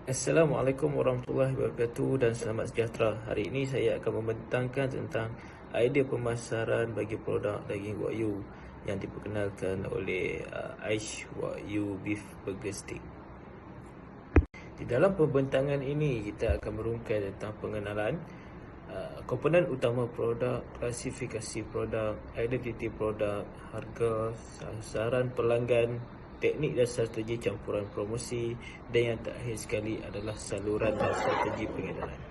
Assalamualaikum warahmatullahi wabarakatuh dan selamat sejahtera. Hari ini saya akan membentangkan tentang idea pemasaran bagi produk daging Wagyu yang diperkenalkan oleh Aish Wagyu Beef Burger Stick. Di dalam pembentangan ini kita akan merungkai tentang pengenalan komponen utama produk, klasifikasi produk, identiti produk, harga, sasaran pelanggan, teknik dan strategi campuran promosi, dan yang terakhir sekali adalah saluran dan strategi pengedaran.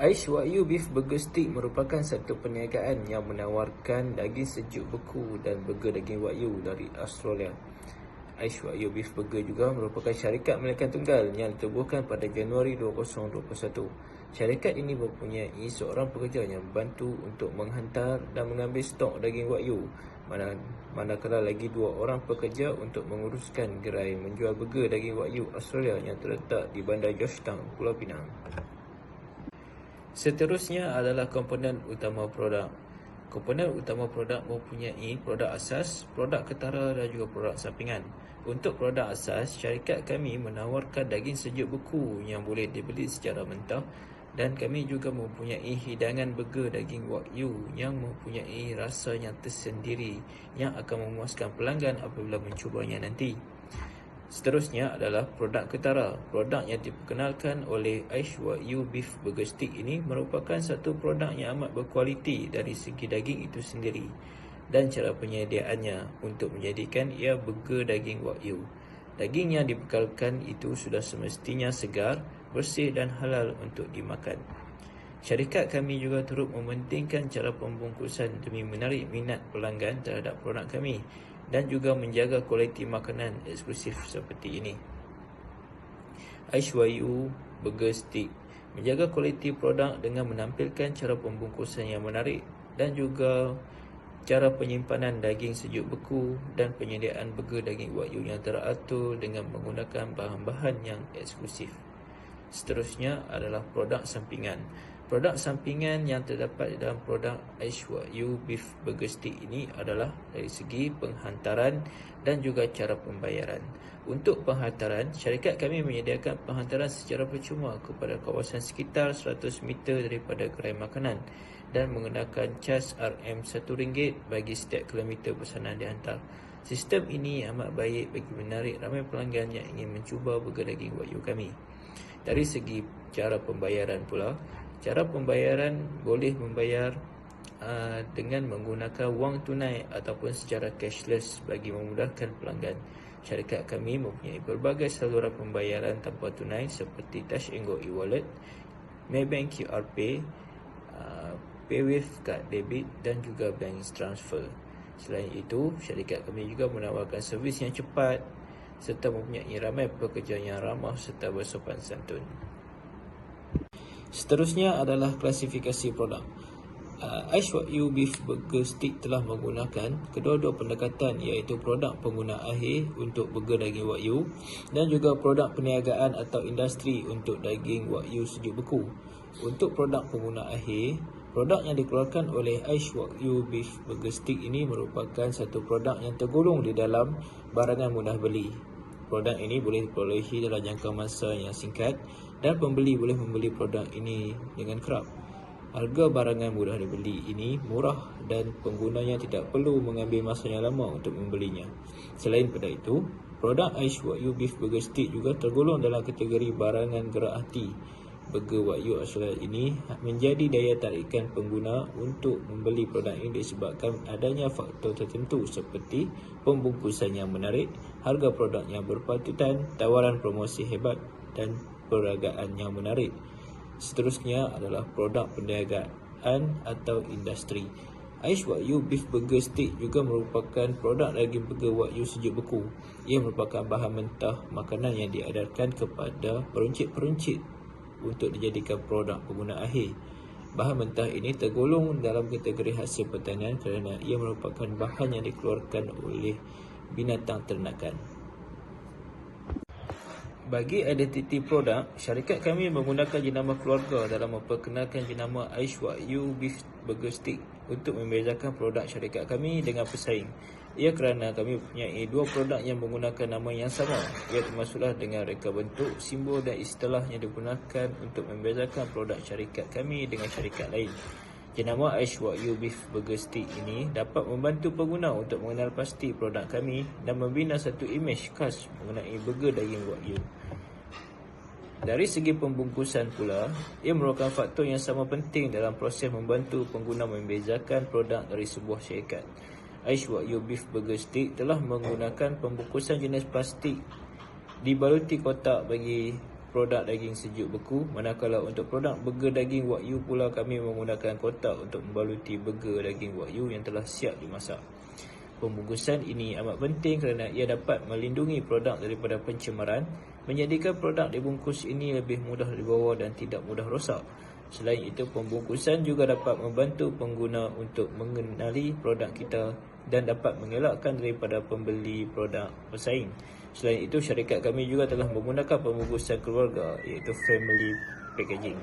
Aish Wagyu Beef Burger Stick merupakan satu perniagaan yang menawarkan daging sejuk beku dan burger daging Wagyu dari Australia. Aish Wagyu Beef Burger juga merupakan syarikat milik tunggal yang ditubuhkan pada Januari 2021. Syarikat ini mempunyai seorang pekerja yang membantu untuk menghantar dan mengambil stok daging Wagyu, manakala lagi dua orang pekerja untuk menguruskan gerai menjual burger daging Wagyu Australia yang terletak di Bandar Georgetown, Pulau Pinang. Seterusnya adalah komponen utama produk. Komponen utama produk mempunyai produk asas, produk ketara dan juga produk sampingan. Untuk produk asas, syarikat kami menawarkan daging sejuk beku yang boleh dibeli secara mentah, dan kami juga mempunyai hidangan burger daging Wagyu yang mempunyai rasa yang tersendiri yang akan memuaskan pelanggan apabila mencubanya nanti. Seterusnya adalah produk ketara. Produk yang diperkenalkan oleh Aish Wagyu Beef Burger Stick ini merupakan satu produk yang amat berkualiti dari segi daging itu sendiri dan cara penyediaannya untuk menjadikan ia burger daging Wagyu. Daging yang dibekalkan itu sudah semestinya segar, bersih dan halal untuk dimakan. Syarikat kami juga turut mementingkan cara pembungkusan demi menarik minat pelanggan terhadap produk kami dan juga menjaga kualiti makanan eksklusif seperti ini. Aish Wagyu Burger Stick menjaga kualiti produk dengan menampilkan cara pembungkusan yang menarik dan juga cara penyimpanan daging sejuk beku dan penyediaan burger daging Wagyu yang teratur dengan menggunakan bahan-bahan yang eksklusif. Seterusnya adalah produk sampingan. Produk sampingan yang terdapat dalam produk Aish Wagyu Beef Burger Stick ini adalah dari segi penghantaran dan juga cara pembayaran. Untuk penghantaran, syarikat kami menyediakan penghantaran secara percuma kepada kawasan sekitar 100 meter daripada gerai makanan dan mengenakan cas RM1 bagi setiap kilometer pesanan dihantar. Sistem ini amat baik bagi menarik ramai pelanggan yang ingin mencuba burger daging Wagyu kami. Dari segi cara pembayaran pula, cara pembayaran boleh membayar dengan menggunakan wang tunai ataupun secara cashless bagi memudahkan pelanggan. Syarikat kami mempunyai pelbagai saluran pembayaran tanpa tunai seperti Touch 'n Go e-wallet, Maybank QR Pay, PayWave kad debit dan juga bank transfer. Selain itu, syarikat kami juga menawarkan servis yang cepat serta mempunyai ramai pekerja yang ramah serta bersopan santun. Seterusnya adalah klasifikasi produk. Aish Wagyu Beef Burger Stick telah menggunakan kedua-dua pendekatan, iaitu produk pengguna akhir untuk burger daging Wagyu dan juga produk perniagaan atau industri untuk daging Wagyu sejuk beku. Untuk produk pengguna akhir, produk yang dikeluarkan oleh Aish Wagyu Beef Burger Stick ini merupakan satu produk yang tergolong di dalam barangan mudah beli. Produk ini boleh diperolehi dalam jangka masa yang singkat dan pembeli boleh membeli produk ini dengan kerap. Harga barangan mudah dibeli ini murah dan penggunanya tidak perlu mengambil masa yang lama untuk membelinya. Selain pada itu, produk Aish Wagyu Beef Burger Stick juga tergolong dalam kategori barangan gerak hati. Burger Wagyu Australia ini menjadi daya tarikan pengguna untuk membeli produk ini disebabkan adanya faktor tertentu seperti pembungkusan yang menarik, harga produk yang berpatutan, tawaran promosi hebat dan perniagaan yang menarik. Seterusnya adalah produk perniagaan atau industri. Aish Wagyu Beef Burger Stick juga merupakan produk daging burger Wagyu sejuk beku. Ia merupakan bahan mentah makanan yang diedarkan kepada peruncit-peruncit untuk dijadikan produk pengguna akhir. Bahan mentah ini tergolong dalam kategori hasil pertanian kerana ia merupakan bahan yang dikeluarkan oleh binatang ternakan. Bagi identiti produk, syarikat kami menggunakan jenama keluarga dalam memperkenalkan jenama Aish Wagyu Beef Burger Stick untuk membezakan produk syarikat kami dengan pesaing. Ia kerana kami mempunyai dua produk yang menggunakan nama yang sama. Ia termasuklah dengan reka bentuk, simbol dan istilah yang digunakan untuk membezakan produk syarikat kami dengan syarikat lain. Jenama Aish Wagyu Beef Burger Stick ini dapat membantu pengguna untuk mengenal pasti produk kami dan membina satu imej khas mengenai burger daging Wagyu. Dari segi pembungkusan pula, ia merupakan faktor yang sama penting dalam proses membantu pengguna membezakan produk dari sebuah syarikat. Aish Wagyu Beef Burger Stick telah menggunakan pembungkusan jenis plastik dibaluti kotak bagi produk daging sejuk beku, manakala untuk produk burger daging Wagyu pula kami menggunakan kotak untuk membaluti burger daging Wagyu yang telah siap dimasak. Pembungkusan ini amat penting kerana ia dapat melindungi produk daripada pencemaran, menjadikan produk dibungkus ini lebih mudah dibawa dan tidak mudah rosak. Selain itu, pembungkusan juga dapat membantu pengguna untuk mengenali produk kita dan dapat mengelakkan daripada pembeli produk pesaing. Selain itu, syarikat kami juga telah menggunakan pembungkusan keluarga, iaitu family packaging.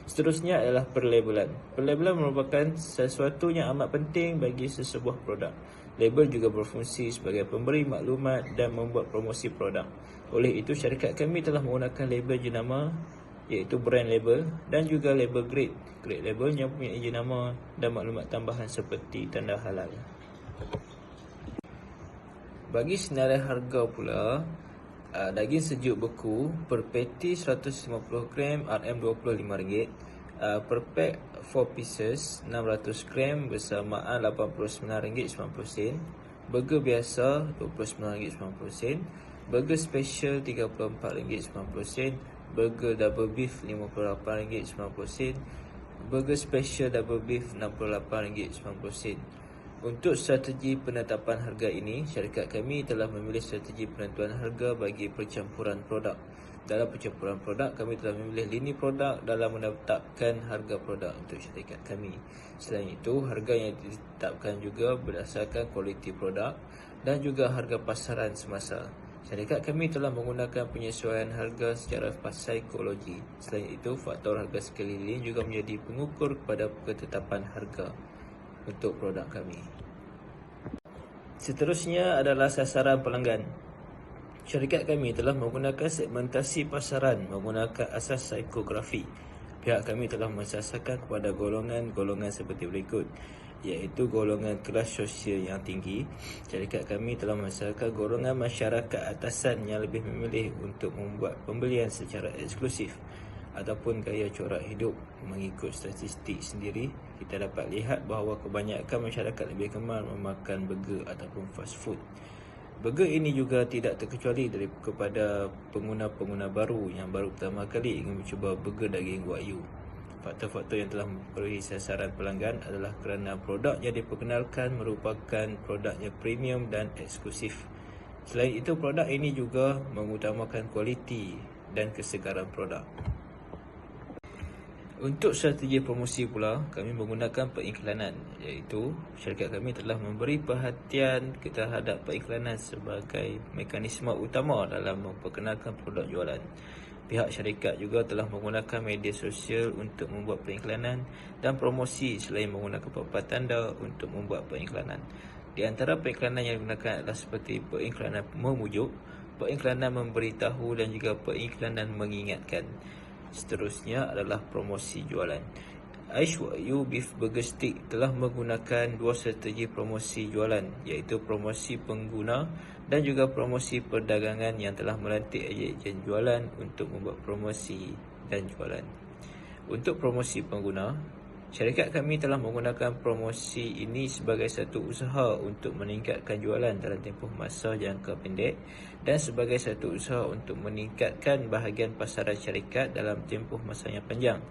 Seterusnya adalah perlabelan. Perlabelan merupakan sesuatu yang amat penting bagi sesebuah produk. Label juga berfungsi sebagai pemberi maklumat dan membuat promosi produk. Oleh itu, syarikat kami telah menggunakan label jenama, iaitu brand label, dan juga label grade. Grade label yang mempunyai jenama dan maklumat tambahan seperti tanda halal. Bagi senarai harga pula, daging sejuk beku per patty 150 gram RM25, per pack 4 pieces 600 gram bersamaan RM89.90, burger biasa RM29.90, burger special RM34.90, burger double beef RM58.90, burger special double beef RM68.90. Untuk strategi penetapan harga ini, syarikat kami telah memilih strategi penentuan harga bagi percampuran produk. Dalam percampuran produk, kami telah memilih lini produk dalam menetapkan harga produk untuk syarikat kami. Selain itu, harga yang ditetapkan juga berdasarkan kualiti produk dan juga harga pasaran semasa. Syarikat kami telah menggunakan penyesuaian harga secara psikologi. Selain itu, faktor harga sekeliling juga menjadi pengukur kepada ketetapan harga untuk produk kami. Seterusnya adalah sasaran pelanggan. Syarikat kami telah menggunakan segmentasi pasaran menggunakan asas psikografi. Pihak kami telah mensasarkan kepada golongan-golongan seperti berikut, iaitu golongan kelas sosial yang tinggi. Syarikat kami telah mensasarkan golongan masyarakat atasan yang lebih memilih untuk membuat pembelian secara eksklusif ataupun gaya corak hidup. Mengikut statistik sendiri, kita dapat lihat bahawa kebanyakan masyarakat lebih gemar memakan burger ataupun fast food. Burger ini juga tidak terkecuali kepada pengguna-pengguna baru yang baru pertama kali ingin mencuba burger daging Wagyu. Faktor-faktor yang telah mempengaruhi sasaran pelanggan adalah kerana produk yang diperkenalkan merupakan produknya premium dan eksklusif. Selain itu, produk ini juga mengutamakan kualiti dan kesegaran produk. Untuk strategi promosi pula, kami menggunakan periklanan, iaitu syarikat kami telah memberi perhatian terhadap periklanan sebagai mekanisme utama dalam memperkenalkan produk jualan. Pihak syarikat juga telah menggunakan media sosial untuk membuat periklanan dan promosi selain menggunakan papan tanda untuk membuat periklanan. Di antara periklanan yang digunakan adalah seperti periklanan memujuk, periklanan memberitahu dan juga periklanan mengingatkan. Seterusnya adalah promosi jualan. Aish Wagyu Beef Burger Stick telah menggunakan dua strategi promosi jualan, iaitu promosi pengguna dan juga promosi perdagangan yang telah melantik ejen jualan untuk membuat promosi dan jualan. Untuk promosi pengguna, syarikat kami telah menggunakan promosi ini sebagai satu usaha untuk meningkatkan jualan dalam tempoh masa jangka pendek dan sebagai satu usaha untuk meningkatkan bahagian pasaran syarikat dalam tempoh masa yang panjang.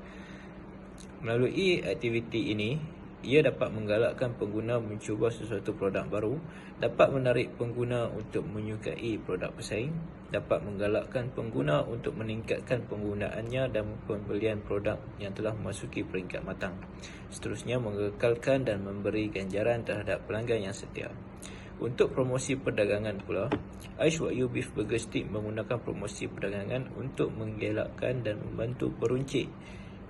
Melalui aktiviti ini, ia dapat menggalakkan pengguna mencuba sesuatu produk baru, dapat menarik pengguna untuk menyukai produk pesaing, dapat menggalakkan pengguna untuk meningkatkan penggunaannya dan pembelian produk yang telah memasuki peringkat matang. Seterusnya, mengekalkan dan memberi ganjaran terhadap pelanggan yang setia. Untuk promosi perdagangan pula, Aish Wagyu Beef Burger Stick menggunakan promosi perdagangan untuk menggelakkan dan membantu peruncit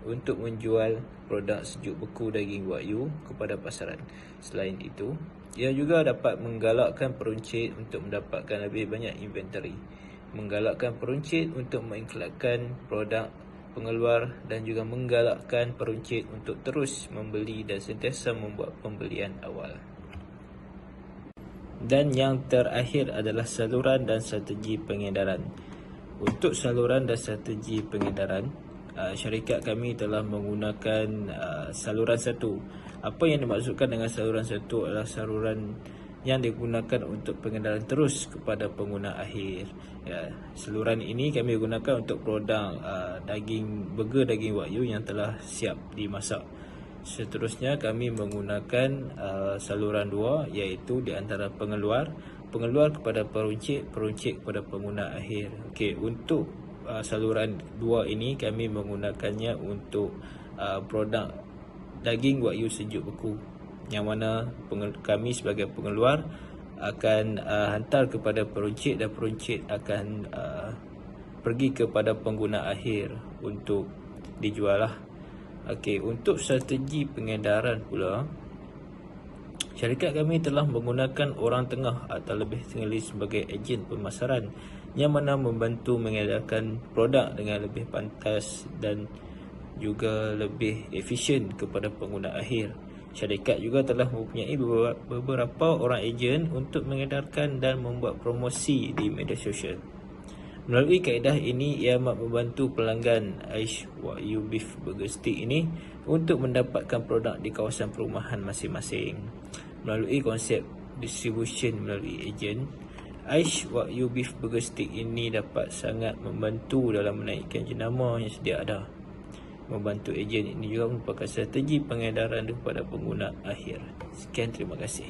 untuk menjual produk sejuk beku daging Wagyu kepada pasaran. Selain itu, ia juga dapat menggalakkan peruncit untuk mendapatkan lebih banyak inventory, menggalakkan peruncit untuk mengiklankan produk pengeluar dan juga menggalakkan peruncit untuk terus membeli dan sentiasa membuat pembelian awal. Dan yang terakhir adalah saluran dan strategi pengedaran. Untuk saluran dan strategi pengedaran, syarikat kami telah menggunakan saluran satu. Apa yang dimaksudkan dengan saluran satu adalah saluran yang digunakan untuk pengedaran terus kepada pengguna akhir. Saluran ini kami gunakan untuk produk burger daging Wagyu yang telah siap dimasak. Seterusnya kami menggunakan saluran dua, iaitu di antara pengeluar kepada peruncit kepada pengguna akhir. Untuk saluran dua ini kami menggunakannya untuk produk daging Wagyu sejuk beku, yang mana kami sebagai pengeluar akan hantar kepada peruncit dan peruncit akan pergi kepada pengguna akhir untuk dijual lah. Untuk strategi pengedaran pula, syarikat kami telah menggunakan orang tengah atau lebih sekali sebagai ejen pemasaran yang mana membantu mengedarkan produk dengan lebih pantas dan juga lebih efisien kepada pengguna akhir. Syarikat juga telah mempunyai beberapa orang ejen untuk mengedarkan dan membuat promosi di media sosial. Melalui kaedah ini, ia amat membantu pelanggan Aish Wagyu Beef Burger Stick ini untuk mendapatkan produk di kawasan perumahan masing-masing. Melalui konsep distribution melalui ejen, Aish Wagyu Beef Burger Stick ini dapat sangat membantu dalam menaikkan jenama yang sedia ada. Membantu ejen ini juga merupakan strategi pengedaran kepada pengguna akhir. Sekian, terima kasih.